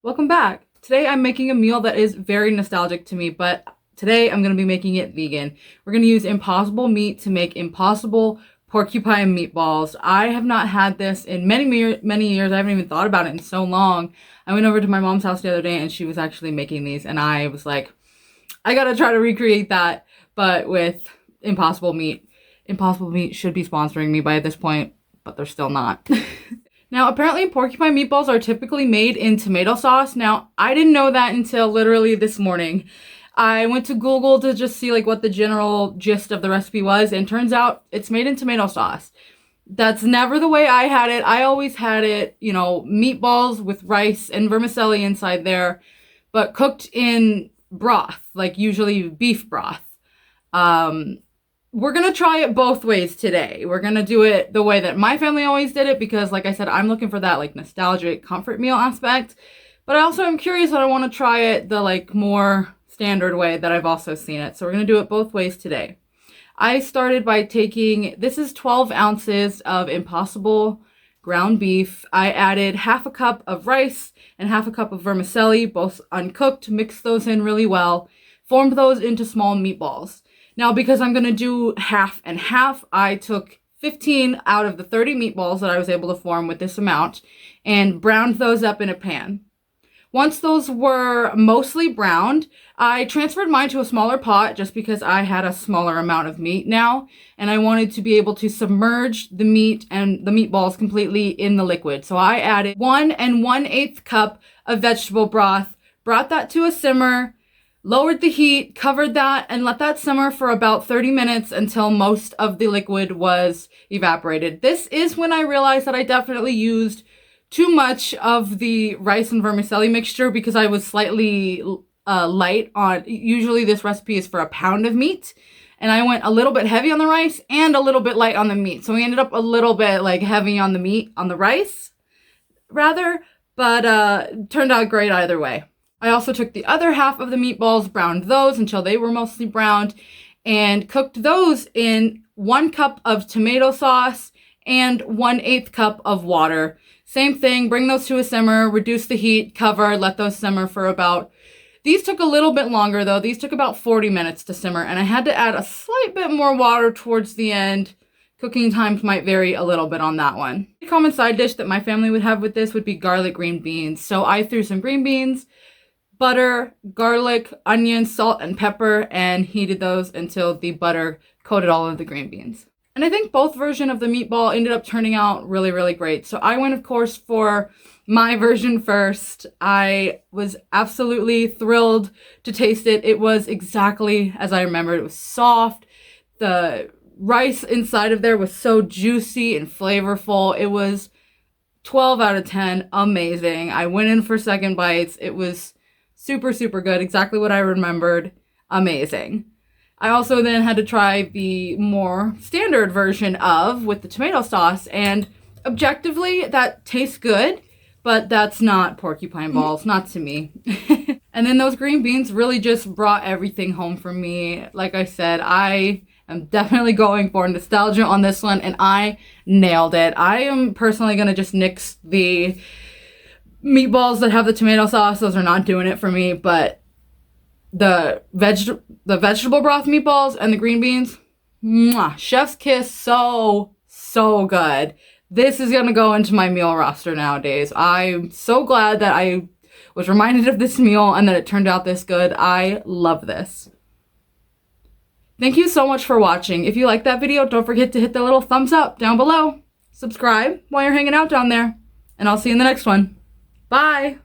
Welcome back. Today I'm making a meal that is very nostalgic to me, but today I'm going to be making it vegan. We're going to use impossible meat to make impossible porcupine meatballs. I have not had this in many years. I haven't even thought about it in so long. I went over to my mom's house the other day and she was actually making these and I was like, I gotta try to recreate that, but with impossible meat. Impossible Meat should be sponsoring me by this point, but they're still not. Now, apparently porcupine meatballs are typically made in tomato sauce. Now, I didn't know that until literally this morning. I went to Google to just see like what the general gist of the recipe was, and turns out it's made in tomato sauce. That's never the way I had it. I always had it, you know, meatballs with rice and vermicelli inside there, but cooked in broth, like usually beef broth. We're gonna try it both ways today. We're gonna do it the way that my family always did it because, like I said, I'm looking for that like nostalgic comfort meal aspect. But I also am curious and I want to try it the like more standard way that I've also seen it. So we're gonna do it both ways today. I started by taking, this is 12 ounces of Impossible ground beef. I added half a cup of rice and half a cup of vermicelli, both uncooked, mixed those in really well, formed those into small meatballs. Now, because I'm going to do half and half, I took 15 out of the 30 meatballs that I was able to form with this amount and browned those up in a pan. Once those were mostly browned, I transferred mine to a smaller pot just because I had a smaller amount of meat now, and I wanted to be able to submerge the meat and the meatballs completely in the liquid. So I added 1 1/8 cup of vegetable broth, brought that to a simmer, lowered the heat, covered that, and let that simmer for about 30 minutes until most of the liquid was evaporated. This is when I realized that I definitely used too much of the rice and vermicelli mixture because I was slightly light on, usually this recipe is for a pound of meat, and I went a little bit heavy on the rice and a little bit light on the meat. So we ended up a little bit like heavy on the meat, on the rice rather, but turned out great either way. I also took the other half of the meatballs, browned those until they were mostly browned, and cooked those in 1 cup of tomato sauce and 1/8 cup of water. Same thing, bring those to a simmer, reduce the heat, cover, let those simmer for about, these took a little bit longer though. These took about 40 minutes to simmer, and I had to add a slight bit more water towards the end. Cooking times might vary a little bit on that one. A common side dish that my family would have with this would be garlic green beans. So I threw some green beans, butter, garlic, onion, salt, and pepper, and heated those until the butter coated all of the green beans. And I think both versions of the meatball ended up turning out really, really great. So I went, of course, for my version first. I was absolutely thrilled to taste it. It was exactly as I remembered. It was soft. The rice inside of there was so juicy and flavorful. It was 12 out of 10. Amazing. I went in for second bites. It was super, super good. Exactly what I remembered. Amazing. I also then had to try the more standard version of with the tomato sauce, and objectively that tastes good, but that's not porcupine balls, not to me. And then those green beans really just brought everything home for me. Like I said, I am definitely going for nostalgia on this one, and I nailed it. I am personally going to just nix the meatballs that have the tomato sauce. Those are not doing it for me, but the vegetable broth meatballs and the green beans, mwah, chef's kiss, so good. This is gonna go into my meal roster nowadays. I'm so glad that I was reminded of this meal and that it turned out this good. I love this. Thank you so much for watching. If you like that video, don't forget to hit the little thumbs up down below. Subscribe while you're hanging out down there, and I'll see you in the next one. Bye!